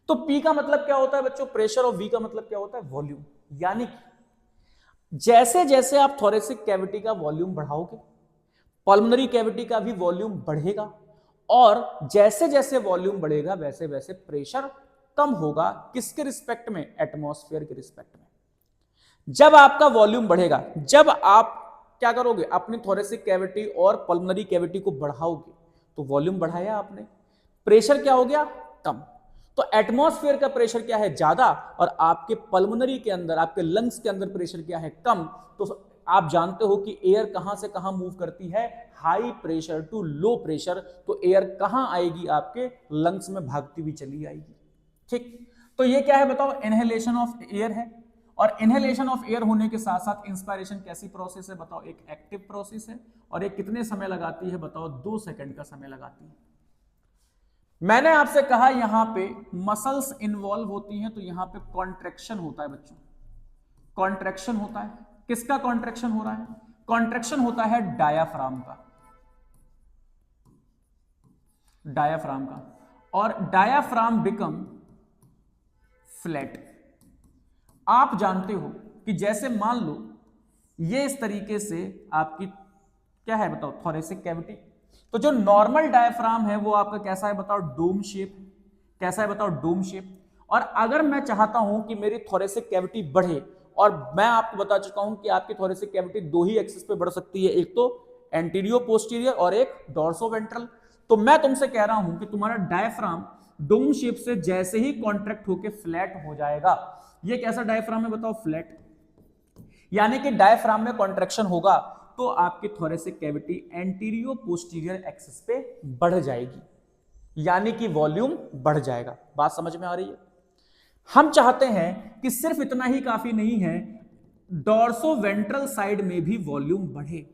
तो पी का मतलब क्या होता है बच्चों? प्रेशर, और वी का मतलब क्या होता है? वॉल्यूम। यानी कि जैसे जैसे आप थोरेसिक कैविटी का वॉल्यूम बढ़ाओगे, पल्मोनरी कैविटी का भी वॉल्यूम बढ़ेगा, और जैसे जैसे वॉल्यूम बढ़ेगा वैसे वैसे प्रेशर कम होगा। किसके रिस्पेक्ट में? एटमॉस्फेयर के रिस्पेक्ट में। जब आपका वॉल्यूम बढ़ेगा, जब आप क्या करोगे? अपनी थोरेसिक कैविटी और पल्मोनरी कैविटी को बढ़ाओगे, तो वॉल्यूम बढ़ाया आपने, प्रेशर क्या हो गया? कम। तो एटमॉस्फेयर का प्रेशर क्या है? ज्यादा, और आपके पल्मोनरी के अंदर, आपके लंग्स के अंदर प्रेशर क्या है? कम। तो आप जानते हो कि एयर कहां से कहां मूव करती है? High pressure to low pressure. तो एयर कहां आएगी? आपके लंग्स में भागती हुई चली आएगी। ठीक, तो ये क्या है बताओ? इनहेलेशन ऑफ एयर है। और इनहेलेशन ऑफ एयर होने के साथ साथ इंस्पायरेशन कैसी प्रोसेस है बताओ? एक एक्टिव प्रोसेस है। और ये कितने समय लगाती है बताओ? 2 सेकंड का समय लगाती है। मैंने आपसे कहा यहां पे मसल्स इन्वॉल्व होती हैं, तो यहां पे कॉन्ट्रैक्शन होता है बच्चों, कॉन्ट्रैक्शन होता है। किसका कॉन्ट्रैक्शन हो रहा है? कॉन्ट्रैक्शन होता है डायाफ्राम का, डायाफ्राम का। और डायाफ्राम बिकम फ्लैट। आप जानते हो कि जैसे मान लो ये इस तरीके से आपकी क्या है बताओ? Thoracic cavity. तो जो नॉर्मल डायफ्राम है वो आपका कैसा है बताओ? Dome shape. कैसा है बताओ? Dome shape. और अगर मैं चाहता हूं कि मेरी थोरेसिक कैविटी बढ़े, और मैं आपको बता चुका हूं कि आपकी थोरेसिक कैविटी 2 ही एक्सिस पे बढ़ सकती है, एक तो एंटीरियो पोस्टीरियर और एक डॉर्सो वेंट्रल। तो मैं तुमसे कह रहा हूं कि तुम्हारा डायफ्राम डोम शेप से जैसे ही कॉन्ट्रैक्ट होकर फ्लैट हो जाएगा। ये कैसा डायफ्राम है बताओ? फ्लैट। यानी कि डायफ्राम में कॉन्ट्रैक्शन होगा तो आपकी थोरेसिक कैविटी एंटीरियो पोस्टीरियर एक्सिस पे बढ़ जाएगी, यानी कि वॉल्यूम बढ़ जाएगा। बात समझ में आ रही है? हम चाहते हैं कि सिर्फ इतना ही काफी नहीं है, डॉर्सो वेंट्रल साइड में भी वॉल्यूम बढ़े।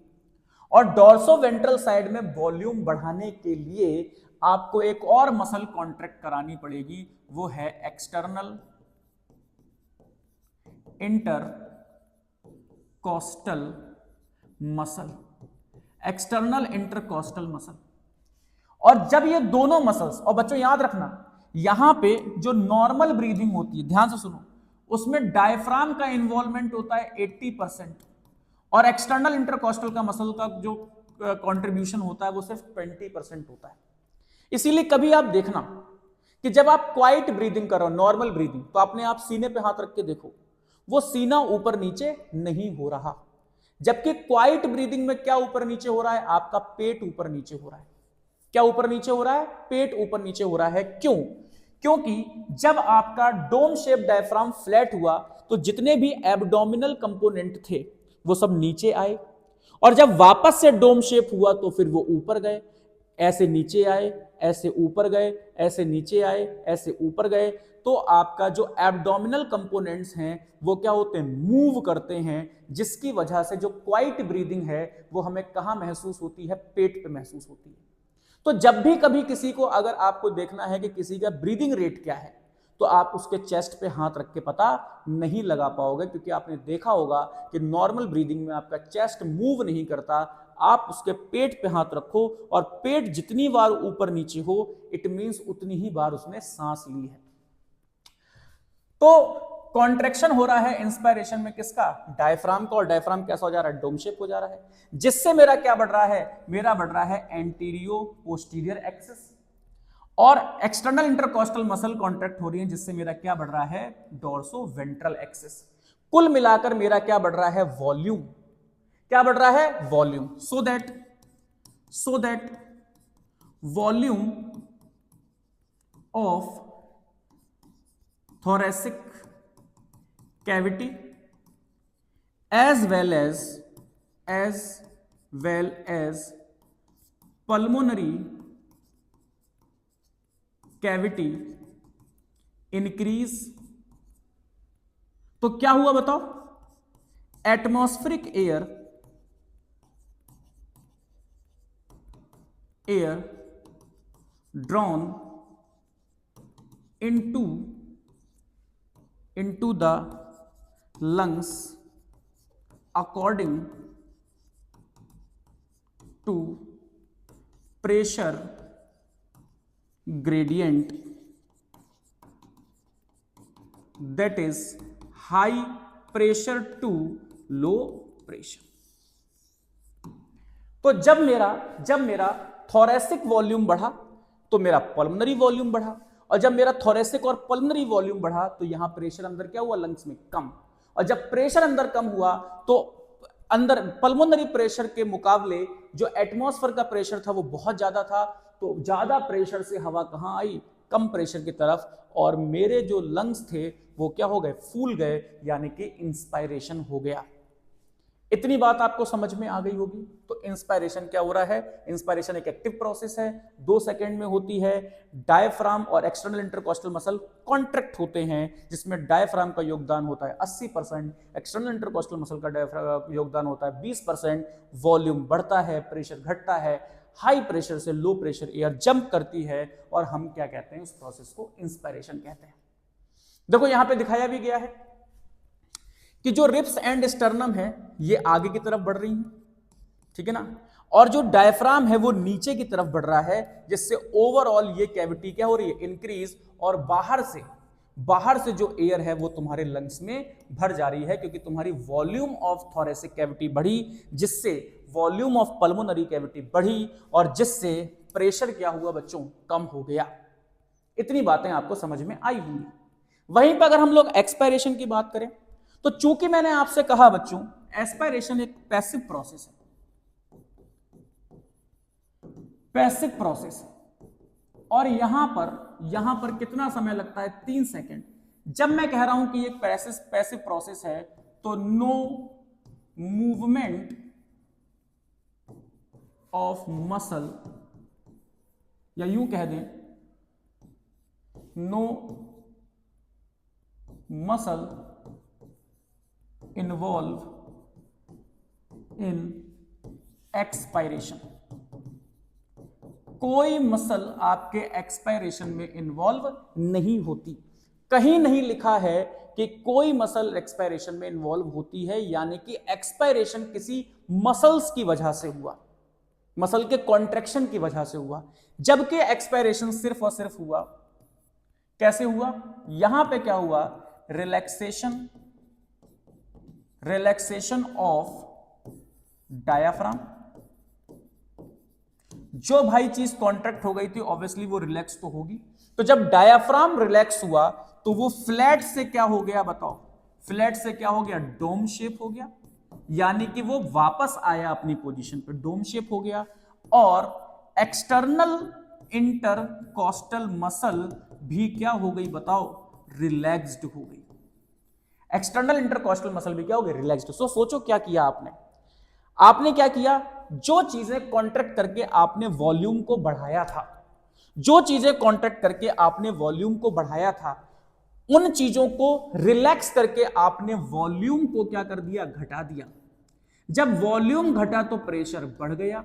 और डॉर्सो वेंट्रल साइड में वॉल्यूम बढ़ाने के लिए आपको एक और मसल कॉन्ट्रैक्ट करानी पड़ेगी, वो है external intercostal muscle, external intercostal muscle. और जब ये दोनों मसल्स, और बच्चों याद रखना यहां पे जो नॉर्मल ब्रीदिंग होती है, ध्यान से सुनो, उसमें डायफ्राम का इन्वॉल्वमेंट होता है 80%, और एक्सटर्नल इंटरकॉस्टल का मसल का जो कंट्रीब्यूशन होता है वो सिर्फ 20% होता है। इसीलिए कभी आप देखना कि जब आप क्वाइट ब्रीदिंग करो, नॉर्मल ब्रीदिंग, तो अपने आप सीने पे हाथ रख के देखो, वो सीना ऊपर नीचे नहीं हो रहा। जबकि क्वाइट ब्रीदिंग में क्या ऊपर नीचे हो रहा है? आपका पेट ऊपर नीचे हो रहा है। क्या ऊपर नीचे हो रहा है? पेट ऊपर नीचे हो रहा है। क्यों? क्योंकि जब आपका डोम शेप डायफ्राम फ्लैट हुआ तो जितने भी एब्डोमिनल कंपोनेंट थे वो सब नीचे आए, और जब वापस से डोम शेप हुआ तो फिर वो ऊपर गए। ऐसे नीचे आए, ऐसे ऊपर गए, ऐसे नीचे आए, ऐसे ऊपर गए। तो आपका जो एब्डोमिनल कंपोनेंट्स हैं वो क्या होते हैं? मूव करते हैं, जिसकी वजह से जो क्वाइट ब्रीदिंग है वो हमें कहां महसूस होती है? पेट पे महसूस होती है। तो जब भी कभी किसी को, अगर आपको देखना है कि किसी का ब्रीदिंग रेट क्या है, तो आप उसके चेस्ट पे हाथ रख के पता नहीं लगा पाओगे, क्योंकि आपने देखा होगा कि नॉर्मल ब्रीदिंग में आपका चेस्ट मूव नहीं करता। आप उसके पेट पे हाथ रखो, और पेट जितनी बार ऊपर नीचे हो, इट मींस उतनी ही बार उसने सांस ली है। तो कॉन्ट्रैक्शन हो रहा है इंस्पायरेशन में किसका, डायफ्राम का, और डायफ्राम कैसा हो जा रहा है, डोम शेप हो जा रहा है, जिससे मेरा क्या बढ़ रहा है, मेरा बढ़ रहा है एंटीरियो पोस्टीरियर एक्सिस, और एक्सटर्नल इंटरकॉस्टल मसल कॉन्ट्रैक्ट हो रही है, जिससे मेरा क्या बढ़ रहा है, डोर्सो वेंट्रल एक्सिस। कुल मिलाकर मेरा क्या बढ़ रहा है, वॉल्यूम, क्या बढ़ रहा है, volume. So that volume of thoracic cavity as well as pulmonary cavity increase। तो क्या हुआ बताओ, atmospheric air drawn into the lungs according to pressure gradient, that is high pressure to low pressure। तो जब मेरा थोरेसिक वॉल्यूम बढ़ा तो मेरा पल्मोनरी वॉल्यूम बढ़ा, और जब मेरा थोरेसिक और पल्मोनरी वॉल्यूम बढ़ा तो यहां प्रेशर अंदर क्या हुआ, लंग्स में कम, और जब प्रेशर अंदर कम हुआ तो अंदर पल्मोनरी प्रेशर के मुकाबले जो एटमॉस्फेयर का प्रेशर था वो बहुत ज्यादा था, तो ज्यादा प्रेशर से हवा कहां आई, कम प्रेशर की तरफ, और मेरे जो लंग्स थे वो क्या हो गए, फूल गए, यानी कि इंस्पायरेशन हो गया। इतनी बात आपको समझ में आ गई होगी। तो इंस्पायरेशन क्या हो रहा है, इंस्पायरेशन एक एक्टिव प्रोसेस है, 2 सेकंड में होती है, डायफ्राम और एक्सटर्नल इंटरकॉस्टल मसल कॉन्ट्रैक्ट होते हैं, जिसमें डायफ्राम का योगदान होता है 80%, एक्सटर्नल इंटरकॉस्टल मसल का योगदान होता है 20%, वॉल्यूम बढ़ता है, प्रेशर घटता है, हाई प्रेशर से लो प्रेशर एयर जंप करती है, और हम क्या कहते हैं, उस प्रोसेस को इंस्पायरेशन कहते हैं। देखो यहां पे दिखाया भी गया है कि जो रिब्स एंड स्टर्नम है ये आगे की तरफ बढ़ रही हैं, ठीक है ना, और जो डायफ्राम है वो नीचे की तरफ बढ़ रहा है, जिससे ओवरऑल ये कैविटी क्या हो रही है, इंक्रीज, और बाहर से जो एयर है वो तुम्हारे लंग्स में भर जा रही है, क्योंकि तुम्हारी वॉल्यूम ऑफ थोरेसिक कैविटी बढ़ी, जिससे वॉल्यूम ऑफ पल्मोनरी कैविटी बढ़ी, और जिससे प्रेशर क्या हुआ बच्चों, कम हो गया। इतनी बातें आपको समझ में आई होंगी। वहीं पर अगर हम लोग एक्सपायरेशन की बात करें, तो चूंकि मैंने आपसे कहा बच्चों एस्पायरेशन एक पैसिव प्रोसेस है, और यहां पर कितना समय लगता है, 3 सेकंड। जब मैं कह रहा हूं कि एक पैसिव प्रोसेस है तो नो मूवमेंट ऑफ मसल, या यूं कह दें no muscle involve in expiration. कोई मसल आपके एक्सपायरेशन में इन्वॉल्व नहीं होती। कहीं नहीं लिखा है कि कोई मसल एक्सपायरेशन में इन्वॉल्व होती है, यानी कि एक्सपायरेशन किसी मसल्स की वजह से हुआ, मसल के कॉन्ट्रैक्शन की वजह से हुआ, जबकि एक्सपायरेशन सिर्फ और सिर्फ हुआ कैसे हुआ, यहां पे क्या हुआ, रिलैक्सेशन ऑफ डायाफ्राम। जो भाई चीज कॉन्ट्रैक्ट हो गई थी ऑब्वियसली वो रिलैक्स तो होगी, तो जब डायाफ्राम रिलैक्स हुआ तो वो फ्लैट से क्या हो गया बताओ, फ्लैट से क्या हो गया, डोम शेप हो गया, यानी कि वो वापस आया अपनी पोजीशन पे, डोम शेप हो गया, और एक्सटर्नल इंटरकॉस्टल मसल भी क्या हो गई बताओ, रिलैक्स्ड हो गई। एक्सटर्नल इंटरकॉस्टल मसल भी क्या हो गई, रिलैक्स्ड। सो सोचो क्या किया आपने क्या किया, जो चीजें कॉन्ट्रैक्ट करके आपने वॉल्यूम को बढ़ाया था, जो चीजें कॉन्ट्रैक्ट करके आपने वॉल्यूम को बढ़ाया था, उन चीजों को रिलैक्स करके आपने वॉल्यूम को क्या कर दिया, घटा दिया। जब वॉल्यूम घटा तो प्रेशर बढ़ गया,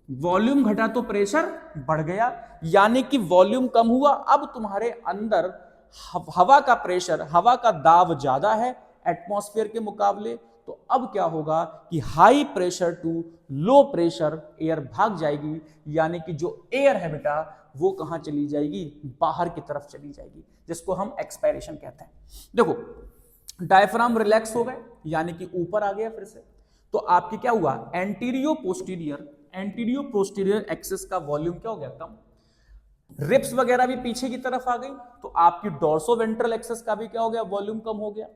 वॉल्यूम घटा तो प्रेशर बढ़ गया, यानी कि वॉल्यूम कम हुआ, अब तुम्हारे अंदर हवा का प्रेशर, हवा का दाब ज्यादा है एटमॉस्फेयर के मुकाबले, तो अब क्या होगा कि high pressure to low pressure air भाग जाएगी, यानी कि जो एयर है बेटा वो कहां चली जाएगी, बाहर की तरफ चली जाएगी, जिसको हम एक्सपायरेशन कहते हैं। देखो डायफ्राम रिलैक्स हो गए यानी कि ऊपर आ गया फिर से, तो आपकी क्या हुआ, एंटीरियो पोस्टीरियर एक्सिस का वॉल्यूम क्या हो गया, कम। रिप्स वगैरह भी पीछे की तरफ आ गई, तो आपकी डोर्सोवेंट्रल एक्सिस का भी क्या हो गया, वॉल्यूम कम हो गया।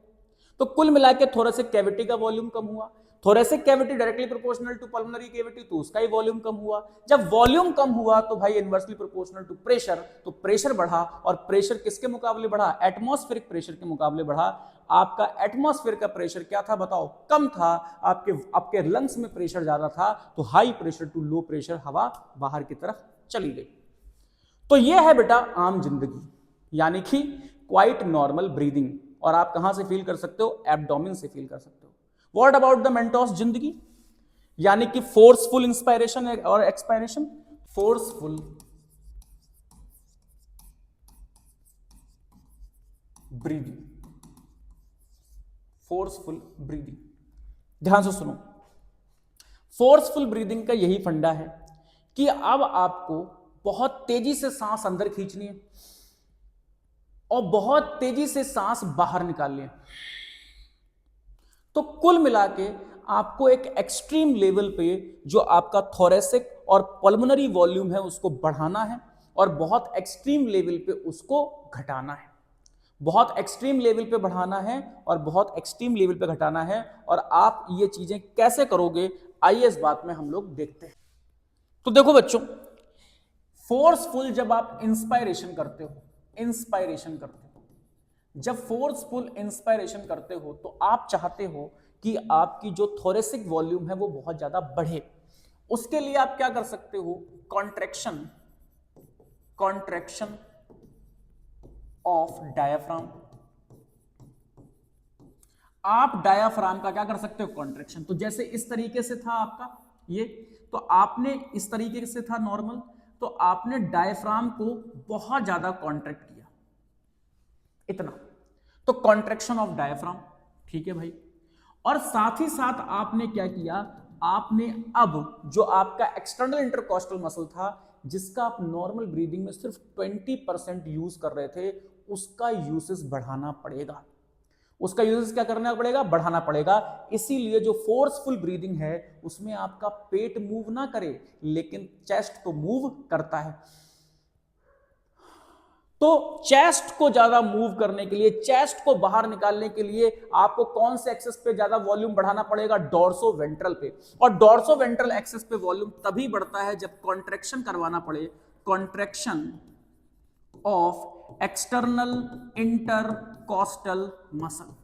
तो कुल मिलाकर थोरेसिक कैविटी का वॉल्यूम कम हुआ। Thoracic cavity directly proportional to pulmonary cavity, तो उसका ही वॉल्यूम कम हुआ। जब वॉल्यूम कम हुआ तो भाई इनवर्सली प्रोपोर्शनल टू प्रेशर, तो प्रेशर बढ़ा, और प्रेशर किसके मुकाबले बढ़ा, एटमॉस्फेरिक प्रेशर के मुकाबले बढ़ा। आपका एटमॉस्फेयर का प्रेशर क्या था बताओ, कम था। आपके लंग्स में प्रेशर ज्यादा था, तो high pressure to low pressure हवा बाहर की तरफ चली गई। तो यह है बेटा आम जिंदगी, यानी कि क्वाइट नॉर्मल ब्रीदिंग, और आप कहां से फील कर सकते हो, एब्डोमेन से फील कर सकते हो। व्हाट अबाउट द मेंटोस जिंदगी, यानी कि फोर्सफुल इंस्पायरेशन और expiration. Forceful breathing, forceful breathing, ध्यान से सुनो। फोर्सफुल ब्रीदिंग का यही फंडा है कि अब आपको बहुत तेजी से सांस अंदर खींचनी है और बहुत तेजी से सांस बाहर निकालनी है। तो कुल मिला के आपको एक एक्सट्रीम लेवल पे जो आपका थोरेसिक और पल्मोनरी वॉल्यूम है उसको बढ़ाना है, और बहुत एक्सट्रीम लेवल पे उसको घटाना है। बहुत एक्सट्रीम लेवल पे बढ़ाना है और बहुत एक्सट्रीम लेवल पे घटाना है। और आप ये चीजें कैसे करोगे, आइए इस बात में हम लोग देखते हैं। तो देखो बच्चों, फोर्सफुल जब आप इंस्पायरेशन करते हो, जब फोर्सफुल इंस्पायरेशन करते हो तो आप चाहते हो कि आपकी जो थोरेसिक वॉल्यूम है वो बहुत ज्यादा बढ़े। उसके लिए आप क्या कर सकते हो, कॉन्ट्रैक्शन ऑफ डायाफ्राम। आप डायाफ्राम का क्या कर सकते हो, कॉन्ट्रैक्शन। तो जैसे इस तरीके से था आपका ये, तो आपने इस तरीके से था नॉर्मल, तो आपने डायफ्राम को बहुत ज्यादा कॉन्ट्रैक्ट किया, इतना, तो कॉन्ट्रैक्शन ऑफ डायफ्राम, ठीक है भाई। और साथ ही साथ आपने क्या किया, आपने अब जो आपका एक्सटर्नल इंटरकॉस्टल मसल था, जिसका आप नॉर्मल ब्रीदिंग में सिर्फ 20% यूज कर रहे थे, उसका यूसेस बढ़ाना पड़ेगा। उसका यूजेस क्या करना पड़ेगा, बढ़ाना पड़ेगा। इसीलिए जो फोर्सफुल ब्रीदिंग है उसमें आपका पेट मूव ना करे, लेकिन चेस्ट तो मूव करता है। तो चेस्ट को ज्यादा मूव करने के लिए, चेस्ट को बाहर निकालने के लिए आपको कौन से एक्सेस पे ज्यादा वॉल्यूम बढ़ाना पड़ेगा, डोर्सोवेंट्रल पे। और डोर्सोवेंट्रल एक्सेस पे वॉल्यूम तभी बढ़ता है जब कॉन्ट्रैक्शन करवाना पड़े, contraction of external intercostal muscle.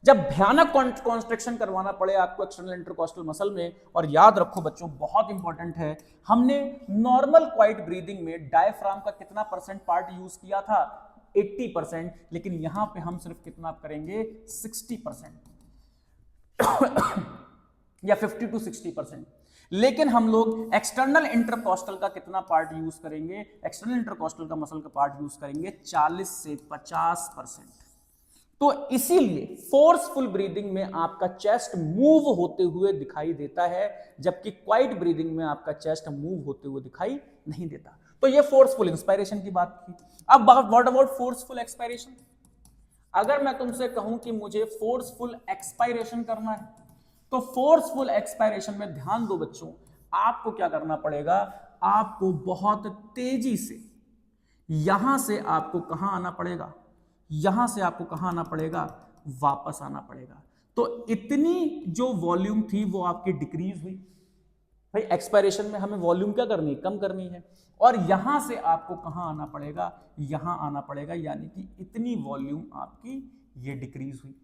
जब भयानक कॉन्स्ट्रक्शन करवाना पड़े आपको एक्सटर्नल इंटरकॉस्टल मसल में। और याद रखो बच्चों, बहुत इंपॉर्टेंट है, हमने नॉर्मल क्वाइट ब्रीदिंग में डायफ्राम का कितना परसेंट पार्ट यूज किया था, 80%, लेकिन यहां पे हम सिर्फ कितना करेंगे, 60% या 50 to 60%। लेकिन हम लोग एक्सटर्नल इंटरकॉस्टल का कितना पार्ट यूज करेंगे, एक्सटर्नल इंटरकॉस्टल का मसल का पार्ट यूज करेंगे 40 से 50%। तो इसीलिए फोर्सफुल ब्रीदिंग में आपका चेस्ट मूव होते हुए दिखाई देता है, जबकि क्वाइट ब्रीदिंग में आपका चेस्ट मूव होते हुए दिखाई नहीं देता। तो ये फोर्सफुल इंस्पायरेशन की बात थी। अब व्हाट अबाउट फोर्सफुल एक्सपायरेशन। अगर मैं तुमसे कहूं कि मुझे फोर्सफुल एक्सपायरेशन करना है, तो फोर्सफुल एक्सपायरेशन में ध्यान दो बच्चों, आपको क्या करना पड़ेगा, आपको बहुत तेजी से यहां से आपको कहां आना पड़ेगा, यहां से आपको कहां आना पड़ेगा, वापस आना पड़ेगा। तो इतनी जो वॉल्यूम थी वो आपकी डिक्रीज हुई। भाई एक्सपायरेशन में हमें वॉल्यूम क्या करनी है, कम करनी है। और यहां से आपको कहां आना पड़ेगा, यहां आना पड़ेगा, यानी कि इतनी वॉल्यूम आपकी ये डिक्रीज हुई।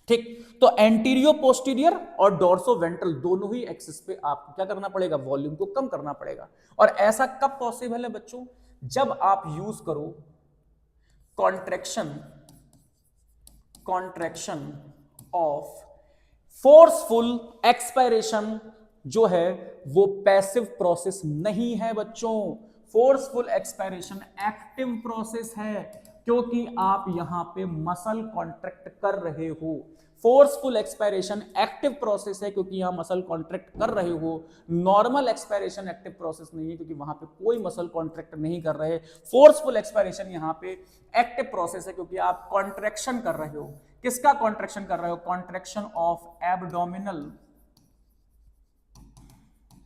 ठीक, तो एंटीरियो पोस्टीरियर और डोर्सोवेंट्रल दोनों ही एक्सिस पे आपको क्या करना पड़ेगा, वॉल्यूम को कम करना पड़ेगा। और ऐसा कब पॉसिबल है बच्चों, जब आप यूज करो कॉन्ट्रैक्शन ऑफ फोर्सफुल एक्सपायरेशन, जो है वो पैसिव प्रोसेस नहीं है बच्चों। फोर्सफुल एक्सपायरेशन एक्टिव प्रोसेस है। क्योंकि आप यहां पे मसल कॉन्ट्रैक्ट कर रहे हो। फोर्सफुल एक्सपायरेशन एक्टिव प्रोसेस है क्योंकि यहां मसल कॉन्ट्रैक्ट कर रहे हो। नॉर्मल एक्सपायरेशन एक्टिव प्रोसेस नहीं है क्योंकि वहां पे कोई मसल कॉन्ट्रैक्ट नहीं कर रहे। फोर्सफुल एक्सपायरेशन यहां पे एक्टिव प्रोसेस है क्योंकि आप कॉन्ट्रैक्शन कर रहे हो। किसका कॉन्ट्रैक्शन कर रहे हो? Contraction of abdominal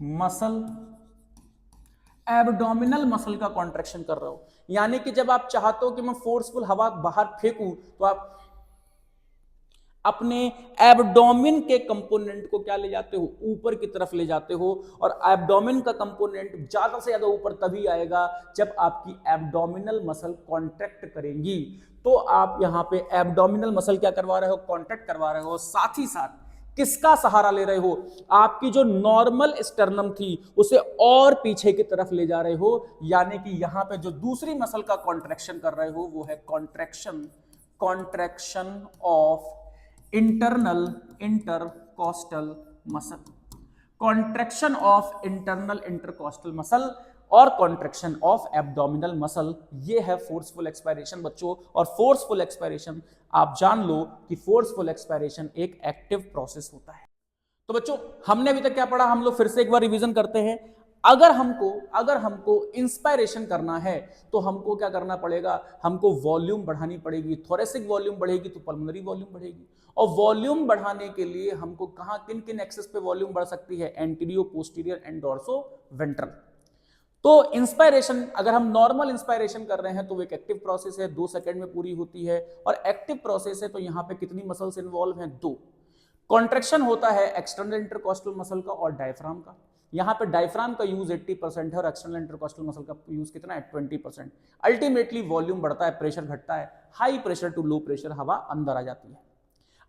muscle. Abdominal muscle का कॉन्ट्रैक्शन कर रहे हो। यानी कि जब आप चाहते हो कि मैं फोर्सफुल हवा बाहर फेंकूं तो आप अपने एब्डोमिन के कंपोनेंट को क्या ले जाते हो? ऊपर की तरफ ले जाते हो। और एब्डोमिन का कंपोनेंट ज्यादा से ज्यादा ऊपर तभी आएगा जब आपकी एब्डोमिनल मसल कॉन्ट्रैक्ट करेंगी। तो आप यहां पे एब्डोमिनल मसल क्या करवा रहे हो? कॉन्ट्रैक्ट करवा रहे हो। साथ ही साथ किसका सहारा ले रहे हो? आपकी जो नॉर्मल स्टर्नम थी उसे और पीछे की तरफ ले जा रहे हो। यानी कि यहां पे जो दूसरी मसल का कॉन्ट्रैक्शन कर रहे हो वो है contraction of internal intercostal muscle. Contraction of internal intercostal muscle और कॉन्ट्रैक्शन ऑफ एब्डोमिनल मसल, ये है फोर्सफुल एक्सपायरेशन बच्चों। और फोर्सफुल एक्सपायरेशन आप जान लो कि फोर्सफुल एक्सपायरेशन एक एक्टिव प्रोसेस होता है। तो बच्चों हमने अभी तक क्या पढ़ा? हम लोग फिर से एक बार रिवीजन करते हैं। अगर हमको इंस्पायरेशन करना है तो हमको क्या करना पड़ेगा? हमको वॉल्यूम बढ़ानी पड़ेगी। थोरेसिक वॉल्यूम बढ़ेगी तो पल्मोनरी वॉल्यूम बढ़ेगी। और वॉल्यूम बढ़ाने के लिए हमको कहां किन किन एक्सेस पे वॉल्यूम बढ़ सकती है? एंटीरियो, पोस्टीरियर एंड डोर्सो वेंट्रल। तो इंस्पायरेशन अगर हम नॉर्मल इंस्पायरेशन कर रहे हैं तो वो एक एक्टिव प्रोसेस है, 2 सेकंड में पूरी होती है। और एक्टिव प्रोसेस है तो यहां पे कितनी मसल्स इन्वॉल्व हैं? 2। कॉन्ट्रैक्शन होता है एक्सटर्नल इंटरकॉस्टल मसल का और डायफ्राम का। यहां पे डायफ्राम का यूज 80% है और एक्सटर्नल इंटरकॉस्टल मसल का यूज कितना है? 20%। अल्टीमेटली वॉल्यूम बढ़ता है, प्रेशर घटता है, high pressure to low pressure हवा अंदर आ जाती है।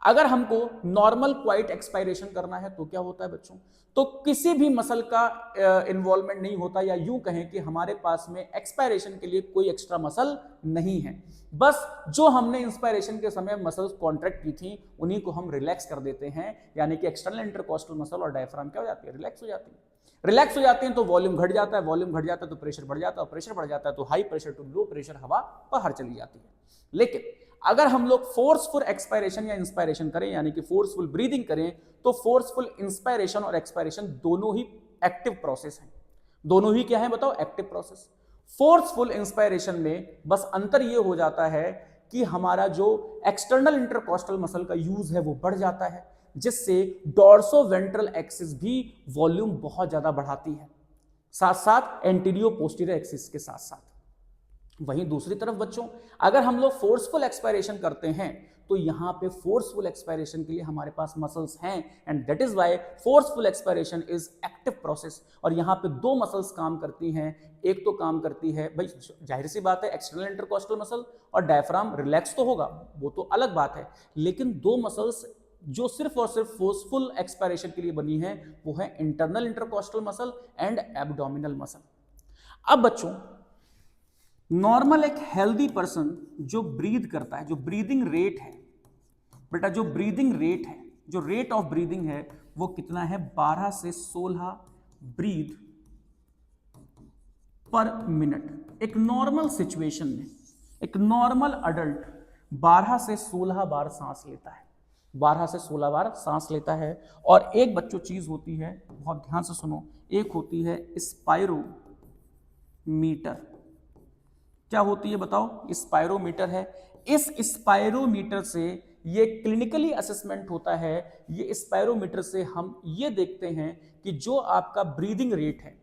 अगर हमको नॉर्मल क्वाइट एक्सपायरेशन करना है तो क्या होता है बच्चों? तो किसी भी मसल का इन्वॉल्वमेंट नहीं होता, या यूं कहें कि हमारे पास में एक्सपायरेशन के लिए कोई एक्स्ट्रा मसल नहीं है। बस जो हमने इंस्पायरेशन के समय मसल्स कॉन्ट्रैक्ट की थी उन्हीं को हम रिलैक्स कर देते हैं। यानी कि एक्सटर्नल इंटरकॉस्टल मसल और डायफ्राम क्या हो जाती है? रिलैक्स हो जाती है। रिलैक्स हो जाते हैं तो वॉल्यूम घट जाता है, वॉल्यूम घट जाता है तो प्रेशर बढ़ जाता है, और प्रेशर बढ़ जाता है तो high pressure to low pressure हवा बाहर चली जाती है। लेकिन अगर हम लोग फोर्सफुल एक्सपायरेशन या इंस्पायरेशन करें, यानी कि फोर्सफुल ब्रीदिंग करें, तो फोर्सफुल इंस्पायरेशन और एक्सपायरेशन दोनों ही एक्टिव प्रोसेस हैं। दोनों ही क्या है बताओ? Active process. फोर्सफुल इंस्पायरेशन में बस अंतर यह हो जाता है कि हमारा जो एक्सटर्नल इंटरकॉस्टल मसल का यूज है वो बढ़ जाता है, जिससे डोर्सो वेंट्रल एक्सिस भी वॉल्यूम बहुत ज्यादा बढ़ाती है, साथ साथ एंटीरियो पोस्टीरियर एक्सिस के साथ साथ। वहीं दूसरी तरफ बच्चों अगर हम लोग फोर्सफुल एक्सपायरेशन करते हैं तो यहां पे फोर्सफुल एक्सपायरेशन के लिए हमारे पास मसल्स हैं, and that is why forceful expiration is active process. और यहां पे 2 मसल्स काम करती हैं। एक तो काम करती है भाई, जाहिर सी बात है, एक्सटर्नल इंटरकॉस्टल मसल, और डायफ्राम रिलैक्स तो होगा, वो तो अलग बात है। लेकिन 2 मसल्स जो सिर्फ और सिर्फ फोर्सफुल एक्सपायरेशन के लिए बनी है वो है internal intercostal muscle and abdominal muscle. अब बच्चों नॉर्मल एक हेल्दी पर्सन जो ब्रीद करता है, जो ब्रीदिंग रेट है बेटा, जो ब्रीदिंग रेट है, जो रेट ऑफ ब्रीदिंग है वो कितना है? 12 से 16 ब्रीद पर मिनट। एक नॉर्मल सिचुएशन में एक नॉर्मल अडल्ट 12 से 16 बार सांस लेता है, 12 से 16 बार सांस लेता है। और एक बच्चों चीज होती है, बहुत ध्यान से सुनो, एक होती है स्पायरोमीटर। क्या होती है बताओ? स्पायरोमीटर है। इस स्पायरोमीटर से ये क्लिनिकली असेसमेंट होता है। ये स्पायरोमीटर से हम ये देखते हैं कि जो आपका ब्रीदिंग रेट है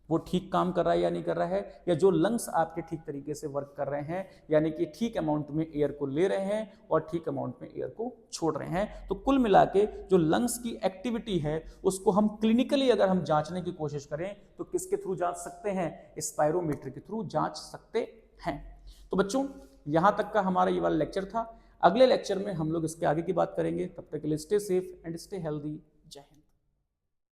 वो ठीक काम कर रहा है या नहीं कर रहा है, या जो लंग्स आपके ठीक तरीके से वर्क कर रहे हैं, यानी कि ठीक अमाउंट में एयर को ले रहे हैं और ठीक अमाउंट में एयर को छोड़ रहे हैं। तो कुल मिला के जो लंग्स की एक्टिविटी है उसको हम क्लिनिकली अगर हम जांचने की कोशिश करें तो किसके थ्रू जांच सकते हैं? स्पायरोमीटर के थ्रू जांच सकते हैं। तो बच्चों यहां तक का हमारा ये वाला लेक्चर था। अगले लेक्चर में हम लोग इसके आगे की बात करेंगे। तब तक के लिए stay safe and stay healthy. जय हिंद।